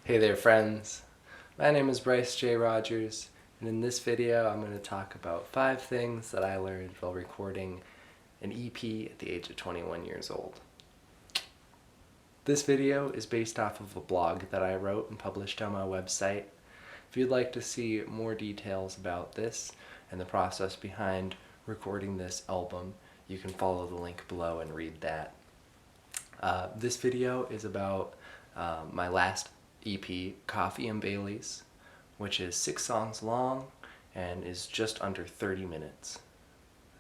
Hey there friends, my name is Bryce J. Rogers, and in this video I'm going to talk about 5 things that I learned while recording an EP at the age of 21 years old. This video is based off of a blog that I wrote and published on my website. If you'd like to see more details about this and the process behind recording this album, you can follow the link below and read that. This video is about my last EP, Coffee and Baileys, which is 6 songs long and is just under 30 minutes.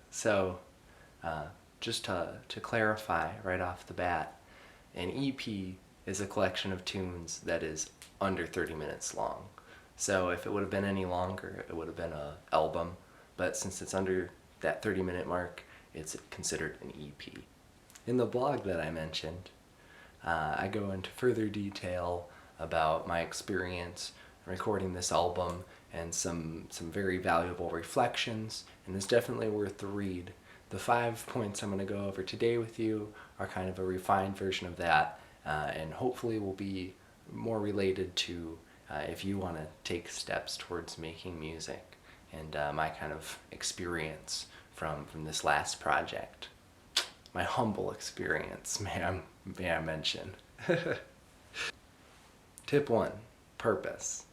So just to clarify right off the bat, an EP is a collection of tunes that is under 30 minutes long. So if it would have been any longer, it would have been an album, but since it's under that 30-minute mark, it's considered an EP. In the blog that I mentioned, I go into further detail about my experience recording this album and some very valuable reflections, and it's definitely worth the read. The 5 points I'm going to go over today with you are kind of a refined version of that, and hopefully will be more related to if you want to take steps towards making music and my kind of experience from this last project. My humble experience, may I mention. Tip 1, purpose.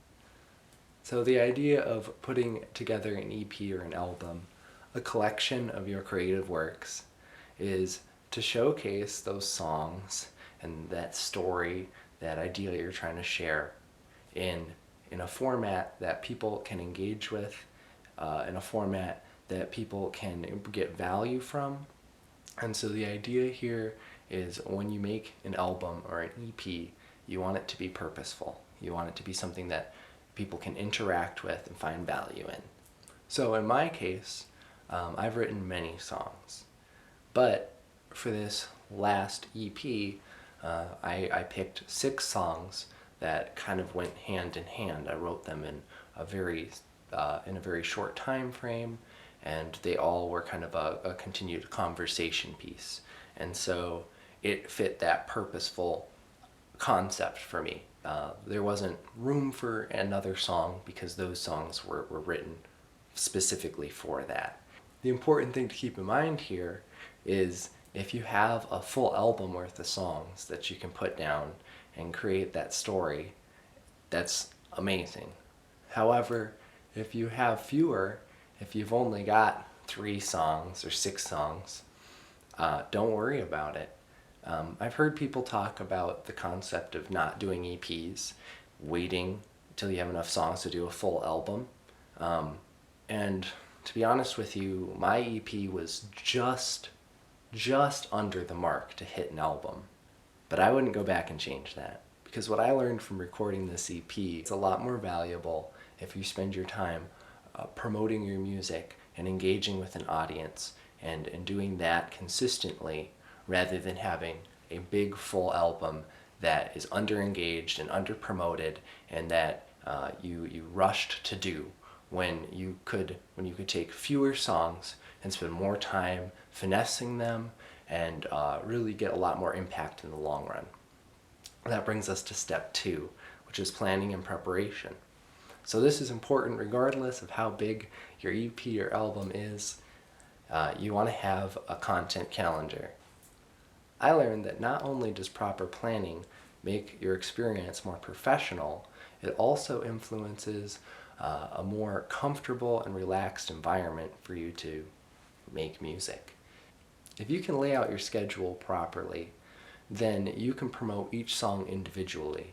So the idea of putting together an EP or an album, a collection of your creative works, is to showcase those songs and that story, that idea you're trying to share in a format that people can engage with, in a format that people can get value from. And so the idea here is when you make an album or an EP, you want it to be purposeful. You want it to be something that people can interact with and find value in. So in my case, I've written many songs, but for this last EP, I picked 6 songs that kind of went hand in hand. I wrote them in a very short time frame, and they all were kind of a continued conversation piece. And so it fit that purposeful concept for me. There wasn't room for another song because those songs were written specifically for that. The important thing to keep in mind here is if you have a full album worth of songs that you can put down and create that story, that's amazing. However, if you have fewer, if you've only got 3 songs or 6 songs, don't worry about it. I've heard people talk about the concept of not doing EPs, waiting until you have enough songs to do a full album. And to be honest with you, my EP was just under the mark to hit an album. But I wouldn't go back and change that, because what I learned from recording this EP is a lot more valuable if you spend your time promoting your music and engaging with an audience and doing that consistently, rather than having a big full album that is under-engaged and under-promoted and that you rushed to do when you could take fewer songs and spend more time finessing them and really get a lot more impact in the long run. That brings us to step 2, which is planning and preparation. So this is important regardless of how big your EP or album is. You want to have a content calendar. I learned that not only does proper planning make your experience more professional, it also influences a more comfortable and relaxed environment for you to make music. If you can lay out your schedule properly, then you can promote each song individually.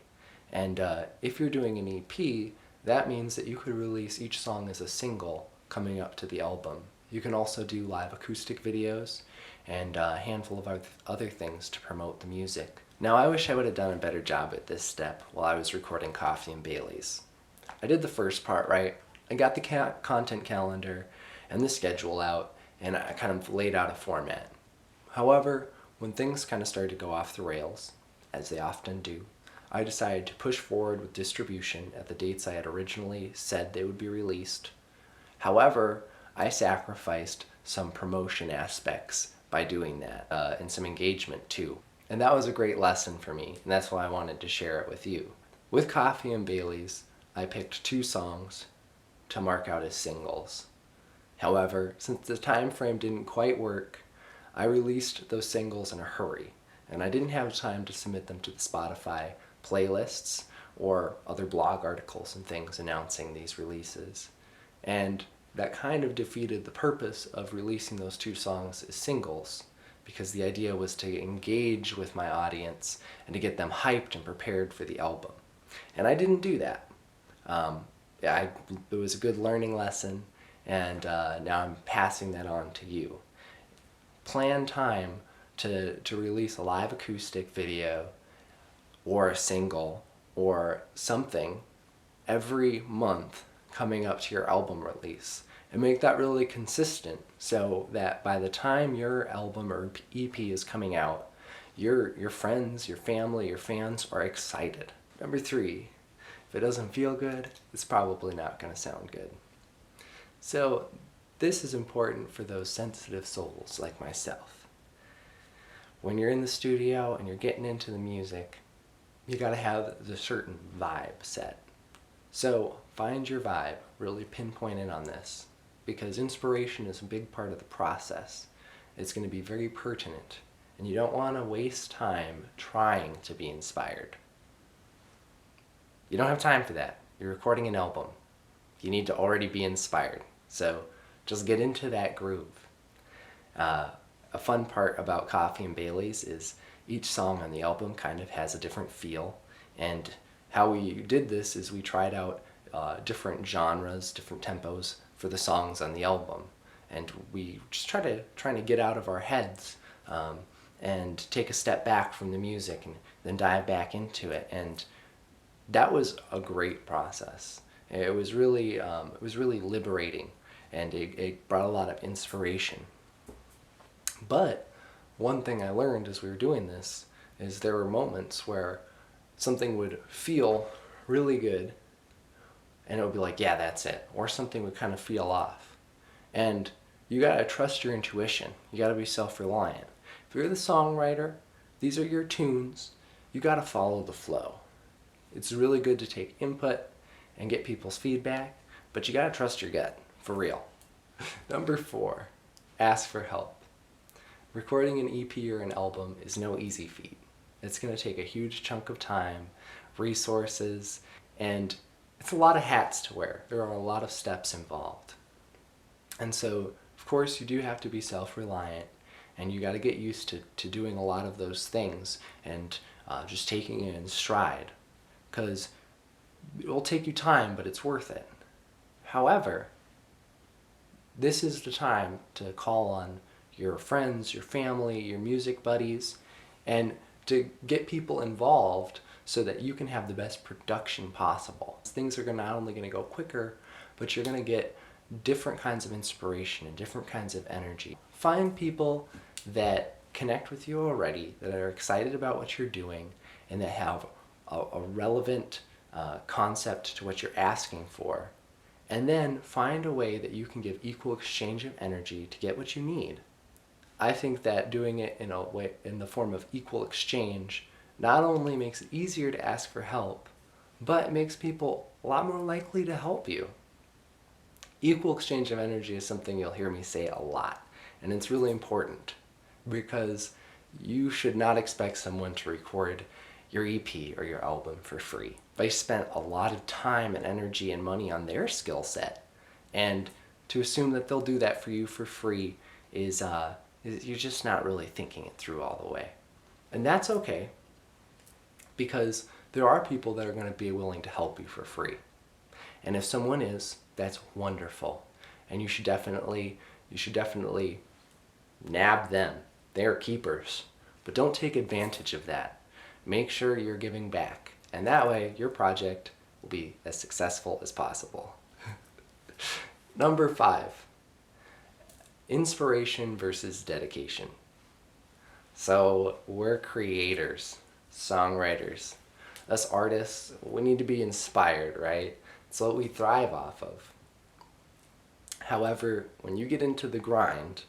And if you're doing an EP, that means that you could release each song as a single coming up to the album. You can also do live acoustic videos and a handful of other things to promote the music. Now, I wish I would have done a better job at this step while I was recording Coffee and Baileys. I did the first part right. I got the content calendar and the schedule out, and I kind of laid out a format. However, when things kind of started to go off the rails, as they often do, I decided to push forward with distribution at the dates I had originally said they would be released. However, I sacrificed some promotion aspects by doing that, and some engagement too. And that was a great lesson for me, and that's why I wanted to share it with you. With Coffee and Bailey's, I picked 2 songs to mark out as singles. However, since the time frame didn't quite work, I released those singles in a hurry, and I didn't have time to submit them to the Spotify playlists or other blog articles and things announcing these releases. And that kind of defeated the purpose of releasing those 2 songs as singles, because the idea was to engage with my audience and to get them hyped and prepared for the album. And I didn't do that. It was a good learning lesson, and now I'm passing that on to you. Plan time to release a live acoustic video or a single or something every month coming up to your album release, and make that really consistent so that by the time your album or EP is coming out, your friends, your family, your fans are excited. Number 3, if it doesn't feel good, it's probably not going to sound good. So this is important for those sensitive souls like myself. When you're in the studio and you're getting into the music, you got to have the certain vibe set. So find your vibe, really pinpoint in on this, because inspiration is a big part of the process. It's going to be very pertinent, and you don't want to waste time trying to be inspired. You don't have time for that. You're recording an album. You need to already be inspired. So just get into that groove. A fun part about Coffee and Bailey's is each song on the album kind of has a different feel, and how we did this is we tried out different genres, different tempos for the songs on the album, and we just trying to get out of our heads and take a step back from the music and then dive back into it, and that was a great process. It was really liberating, and it brought a lot of inspiration. But one thing I learned as we were doing this is there were moments where something would feel really good and it would be like, yeah, that's it. Or something would kind of feel off. And you gotta trust your intuition. You gotta be self-reliant. If you're the songwriter, these are your tunes, you gotta follow the flow. It's really good to take input and get people's feedback, but you gotta trust your gut, for real. Number 4, ask for help. Recording an EP or an album is no easy feat. It's going to take a huge chunk of time, resources, and it's a lot of hats to wear. There are a lot of steps involved. And so, of course, you do have to be self-reliant, and you got to get used to doing a lot of those things and just taking it in stride, because it will take you time, but it's worth it. However, this is the time to call on your friends, your family, your music buddies, and to get people involved so that you can have the best production possible. Things are not only going to go quicker, but you're going to get different kinds of inspiration and different kinds of energy. Find people that connect with you already, that are excited about what you're doing, and that have a relevant concept to what you're asking for. And then find a way that you can give equal exchange of energy to get what you need. I think that doing it in a way, in the form of equal exchange, not only makes it easier to ask for help, but it makes people a lot more likely to help you. Equal exchange of energy is something you'll hear me say a lot, and it's really important because you should not expect someone to record your EP or your album for free. They spent a lot of time and energy and money on their skill set, and to assume that they'll do that for you for free is you're just not really thinking it through all the way. And that's okay, because there are people that are going to be willing to help you for free. And if someone is, that's wonderful. And you should definitely nab them. They're keepers. But don't take advantage of that. Make sure you're giving back. And that way, your project will be as successful as possible. Number 5. Inspiration versus dedication. So we're creators, songwriters. Us artists, we need to be inspired, right? It's what we thrive off of. However, when you get into the grind,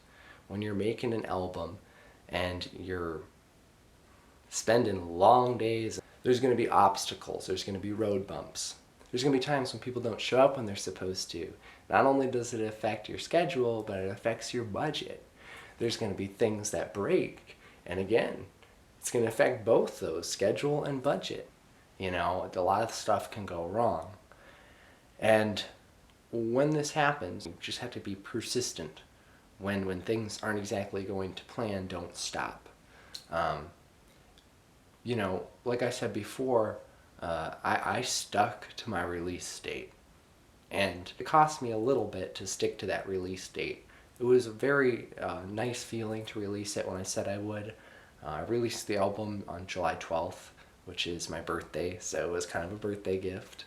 when you're making an album and you're spending long days. There's going to be obstacles, there's going to be road bumps. There's going to be times when people don't show up when they're supposed to. Not only does it affect your schedule, but it affects your budget. There's going to be things that break. And again, it's going to affect both those, schedule and budget. You know, a lot of stuff can go wrong. And when this happens, you just have to be persistent. When things aren't exactly going to plan, don't stop. You know, like I said before, I stuck to my release date. And it cost me a little bit to stick to that release date. It was a very nice feeling to release it when I said I would. I released the album on July 12th, which is my birthday, so it was kind of a birthday gift.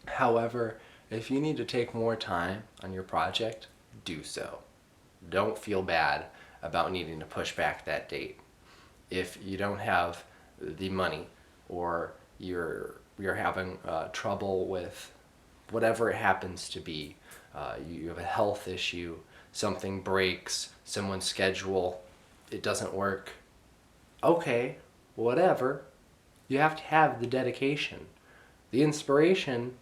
However, if you need to take more time on your project, do so. Don't feel bad about needing to push back that date. If you don't have the money, or you're having trouble with whatever it happens to be, you have a health issue, something breaks, someone's schedule, it doesn't work, okay, whatever. You have to have the dedication. The inspiration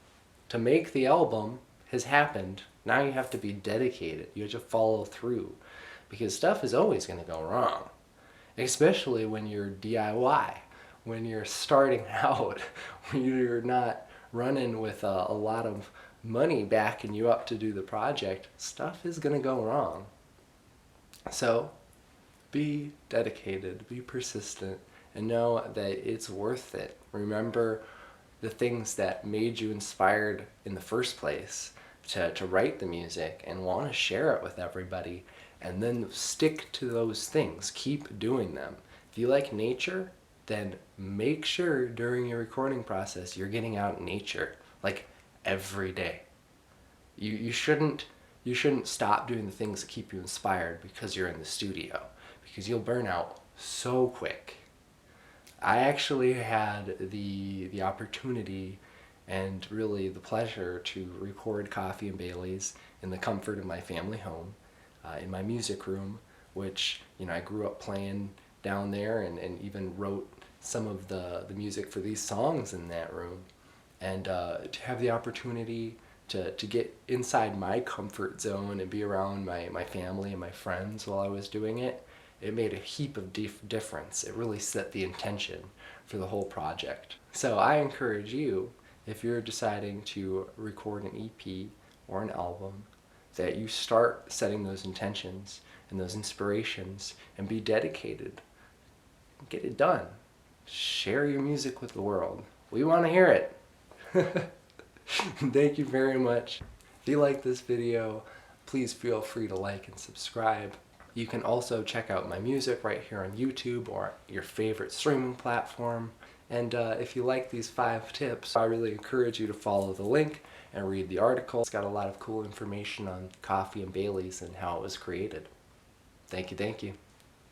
to make the album has happened. Now you have to be dedicated. You have to follow through, because stuff is always going to go wrong, especially when you're DIY, when you're starting out, when you're not running with a lot of money backing you up to do the project. Stuff is going to go wrong. So be dedicated, be persistent, and know that it's worth it. Remember the things that made you inspired in the first place to write the music and want to share it with everybody, and then stick to those things. Keep doing them. If you like nature, then make sure during your recording process you're getting out in nature, like every day. You shouldn't stop doing the things that keep you inspired because you're in the studio, because you'll burn out so quick. I actually had the opportunity and really the pleasure to record Coffee and Bailey's in the comfort of my family home, in my music room, which, you know, I grew up playing down there, and even wrote some of the music for these songs in that room. And to have the opportunity to get inside my comfort zone and be around my family and my friends while I was doing it, it made a heap of difference. It really set the intention for the whole project. So I encourage you, if you're deciding to record an EP or an album, that you start setting those intentions and those inspirations and be dedicated. Get it done. Share your music with the world. We want to hear it. Thank you very much. If you like this video, please feel free to like and subscribe. You can also check out my music right here on YouTube or your favorite streaming platform. And if you like these 5 tips, I really encourage you to follow the link and read the article. It's got a lot of cool information on Coffee and Bailey's and how it was created. Thank you, thank you.